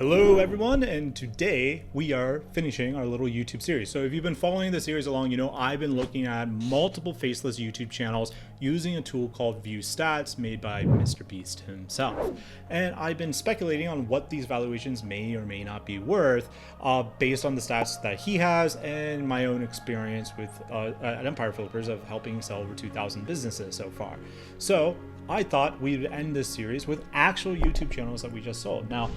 Hello everyone, and today we are finishing our little YouTube series. So if you've been following the series along, you know I've been looking at multiple faceless YouTube channels using a tool called ViewStats made by MrBeast himself. And I've been speculating on what these valuations may or may not be worth based on the stats that he has and my own experience with at Empire Flippers of helping sell over 2,000 businesses so far. So I thought we'd end this series with actual YouTube channels that we just sold. Now,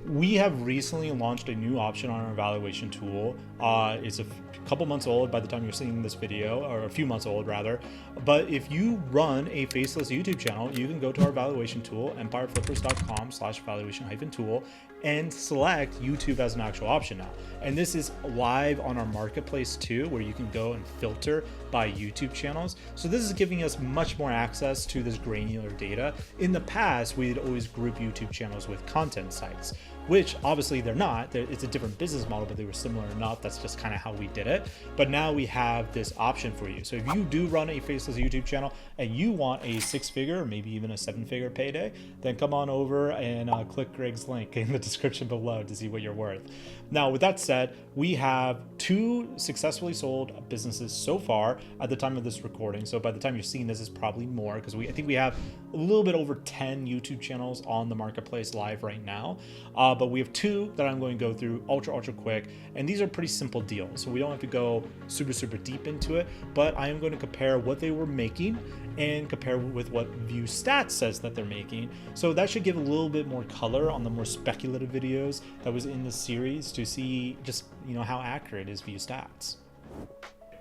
we have recently launched a new option on our valuation tool. It's a couple months old by the time you're seeing this video, or a few months old rather. But if you run a faceless YouTube channel, you can go to our valuation tool, empireflippers.com/valuation-tool, and select YouTube as an actual option now. And this is live on our marketplace too, where you can go and filter by YouTube channels. So this is giving us much more access to this granular data. In the past, we'd always group YouTube channels with content sites, which obviously they're not. It's a different business model, but they were similar enough. That's just kind of how we did it. But now we have this option for you. So if you do run a faceless YouTube channel and you want a 6-figure or maybe even a 7-figure payday, then come on over and click Greg's link in the description below to see what you're worth. Now, with that said, we have 2 successfully sold businesses so far at the time of this recording. So by the time you're seeing this, is probably more, because I think we have a little bit over 10 YouTube channels on the marketplace live right now. But we have 2 that I'm going to go through ultra quick, and these are pretty simple deals, so we don't have to go super deep into it. But I am going to compare what they were making and compare with what ViewStat says that they're making. So that should give a little bit more color on the more speculative videos that was in the series to see just, you know, how accurate is ViewStats.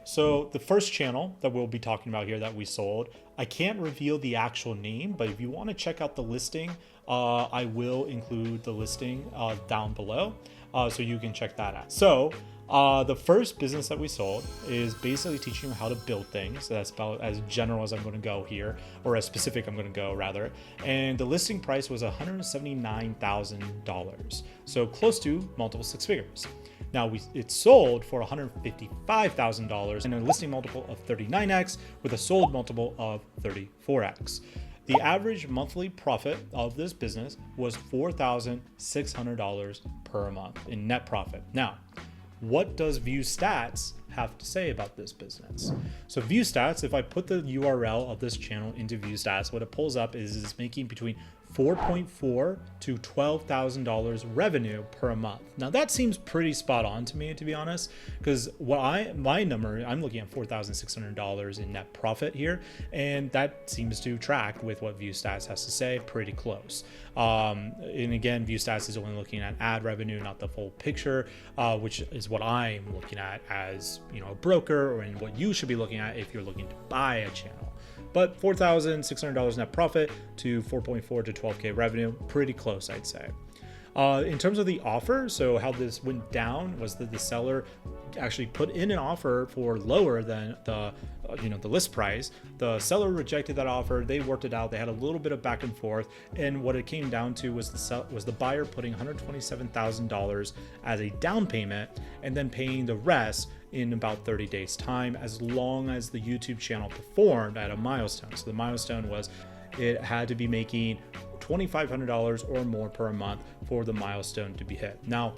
So the first channel that we'll be talking about here that we sold, I can't reveal the actual name, but if you want to check out the listing, I will include the listing down below, so you can check that out. So the first business that we sold is basically teaching you how to build things. So that's about as general as I'm going to go here, or as specific I'm going to go rather. And the listing price was $179,000, so close to multiple 6 figures. Now it sold for $155,000 and a listing multiple of 39x with a sold multiple of 34x. The average monthly profit of this business was $4,600 per month in net profit. Now, what does ViewStats have to say about this business? So ViewStats, if I put the URL of this channel into ViewStats, what it pulls up is it's making between $4.4 to $12,000 revenue per month. Now that seems pretty spot on to me, to be honest, because my number, I'm looking at $4,600 in net profit here, and that seems to track with what ViewStats has to say, pretty close. And again, ViewStats is only looking at ad revenue, not the full picture, which is what I'm looking at as, you know, a broker, or in what you should be looking at if you're looking to buy a channel. But $4,600 net profit to 4.4 to 12K revenue, pretty close, I'd say. In terms of the offer, so how this went down was that the seller actually put in an offer for lower than the list price. The seller rejected that offer. They worked it out. They had a little bit of back and forth, and what it came down to was the buyer putting $127,000 as a down payment and then paying the rest in about 30 days time, as long as the YouTube channel performed at a milestone. So the milestone was it had to be making $2,500 or more per month for the milestone to be hit. Now,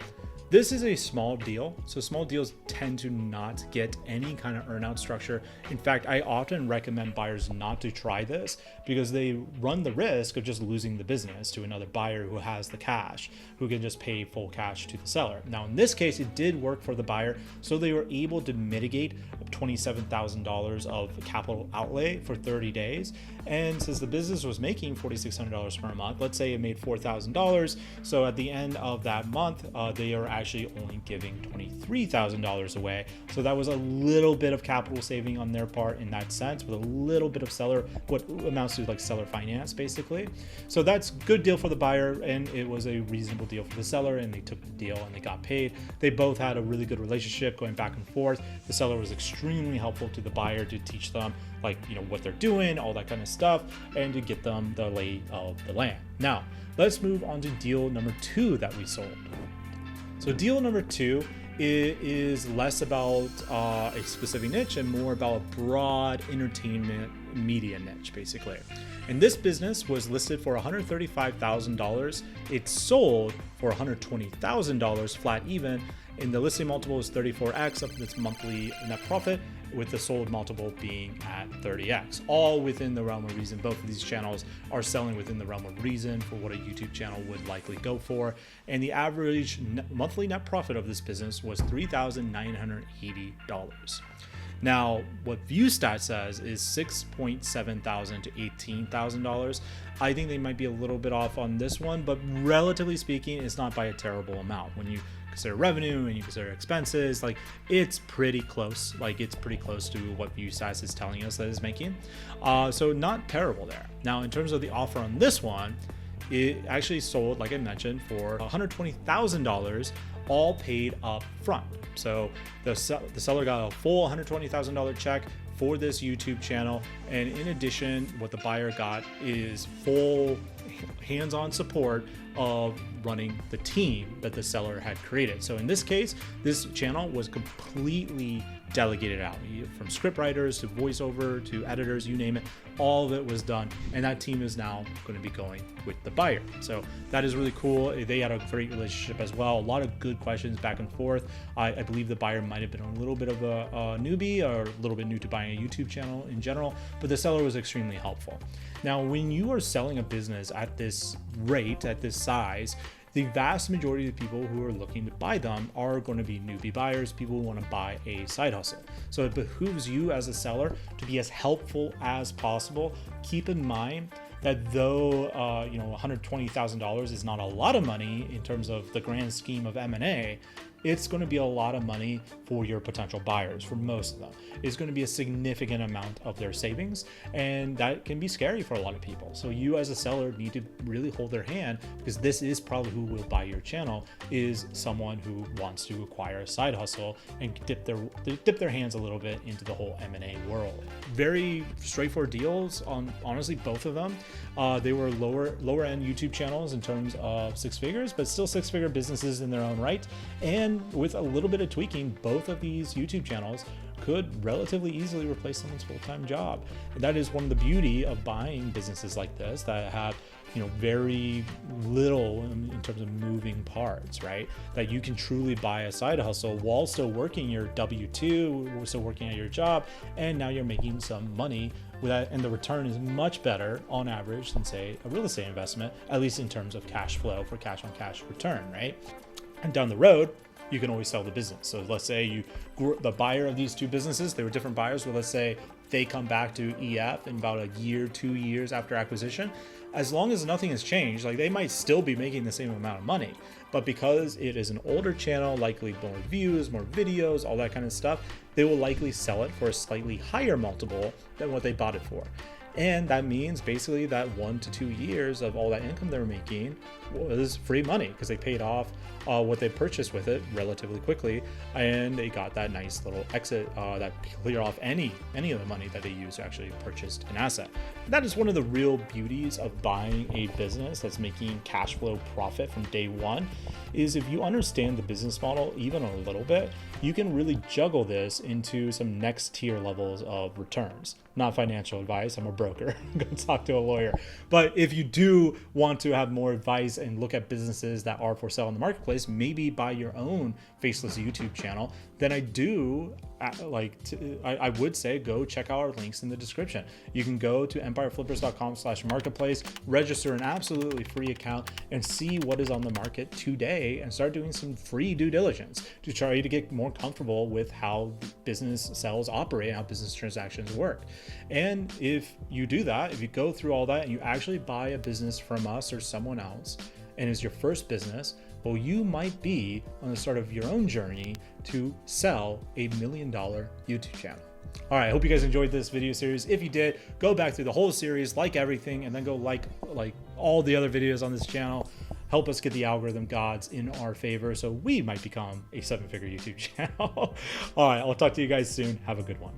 this is a small deal, so small deals tend to not get any kind of earnout structure. In fact, I often recommend buyers not to try this because they run the risk of just losing the business to another buyer who has the cash, who can just pay full cash to the seller. Now, in this case, it did work for the buyer, so they were able to mitigate $27,000 of capital outlay for 30 days. And since the business was making $4,600 per month, let's say it made $4,000. So at the end of that month, they are actually only giving $23,000 away. So that was a little bit of capital saving on their part in that sense, with a little bit of seller, what amounts to like seller finance basically. So that's a good deal for the buyer, and it was a reasonable deal for the seller, and they took the deal and they got paid. They both had a really good relationship going back and forth. The seller was extremely helpful to the buyer to teach them, like, you know, what they're doing, all that kind of stuff, and to get them the lay of the land. Now, let's move on to deal number 2 that we sold. So deal number 2 is less about a specific niche and more about a broad entertainment media niche, basically. And this business was listed for $135,000. It sold for $120,000 flat even. And the listing multiple is 34x of its monthly net profit, with the sold multiple being at 30x, all within the realm of reason. Both of these channels are selling within the realm of reason for what a YouTube channel would likely go for. And the average monthly net profit of this business was $3,980. Now, what ViewStat says is $6,700 to $18,000. I think they might be a little bit off on this one, but relatively speaking, it's not by a terrible amount. When you consider revenue and you consider expenses, like it's pretty close. Like it's pretty close to what ViewStat is telling us that it's making. So not terrible there. Now, in terms of the offer on this one, it actually sold, like I mentioned, for $120,000, all paid up front. So the seller got a full $120,000 check for this YouTube channel. And in addition, what the buyer got is full hands-on support of running the team that the seller had created. So in this case, this channel was completely delegated out, from script writers to voiceover to editors, you name it, all of it was done. And that team is now going to be going with the buyer. So that is really cool. They had a great relationship as well. A lot of good questions back and forth. I believe the buyer might have been a little bit of a newbie or a little bit new to buying a YouTube channel in general, but the seller was extremely helpful. Now, when you are selling a business at this rate, at this size, the vast majority of the people who are looking to buy them are going to be newbie buyers, people who want to buy a side hustle. So it behooves you as a seller to be as helpful as possible. Keep in mind that though $120,000 is not a lot of money in terms of the grand scheme of M&A, it's going to be a lot of money for your potential buyers. For most of them, it's going to be a significant amount of their savings, and that can be scary for a lot of people. So you as a seller need to really hold their hand, because this is probably who will buy your channel, is someone who wants to acquire a side hustle and dip their hands a little bit into the whole M&A world. Very straightforward deals on honestly both of them. They were lower end YouTube channels in terms of six figures, but still six-figure businesses in their own right. And with a little bit of tweaking, both of these YouTube channels could relatively easily replace someone's full-time job. And that is one of the beauty of buying businesses like this that have very little in terms of moving parts, right? That you can truly buy a side hustle while still working your W-2, still working at your job, and now you're making some money with that, and the return is much better on average than, say, a real estate investment, at least in terms of cash flow for cash on cash return, right? And down the road, you can always sell the business. So let's say you grew the buyer of these two businesses, they were different buyers, but let's say they come back to EF in about a year, 2 years after acquisition. As long as nothing has changed, like they might still be making the same amount of money, but because it is an older channel, likely more views, more videos, all that kind of stuff, they will likely sell it for a slightly higher multiple than what they bought it for. And that means basically that 1 to 2 years of all that income they were making was free money, because they paid off what they purchased with it relatively quickly, and they got that nice little exit that clear off any of the money that they used to actually purchase an asset. That is one of the real beauties of buying a business that's making cash flow profit from day one, is if you understand the business model even a little bit, you can really juggle this into some next tier levels of returns. Not financial advice, I'm a broker, go talk to a lawyer. But if you do want to have more advice and look at businesses that are for sale in the marketplace, maybe buy your own Faceless YouTube channel, then I would say go check out our links in the description. You can go to empireflippers.com/marketplace, register an absolutely free account, and see what is on the market today, and start doing some free due diligence to try to get more comfortable with how business sales operate and how business transactions work. And if you do that, if you go through all that and you actually buy a business from us or someone else, and it's your first business, well, you might be on the start of your own journey to sell a $1 million YouTube channel. All right, I hope you guys enjoyed this video series. If you did, go back through the whole series, like everything, and then go like all the other videos on this channel. Help us get the algorithm gods in our favor so we might become a 7-figure YouTube channel. All right, I'll talk to you guys soon. Have a good one.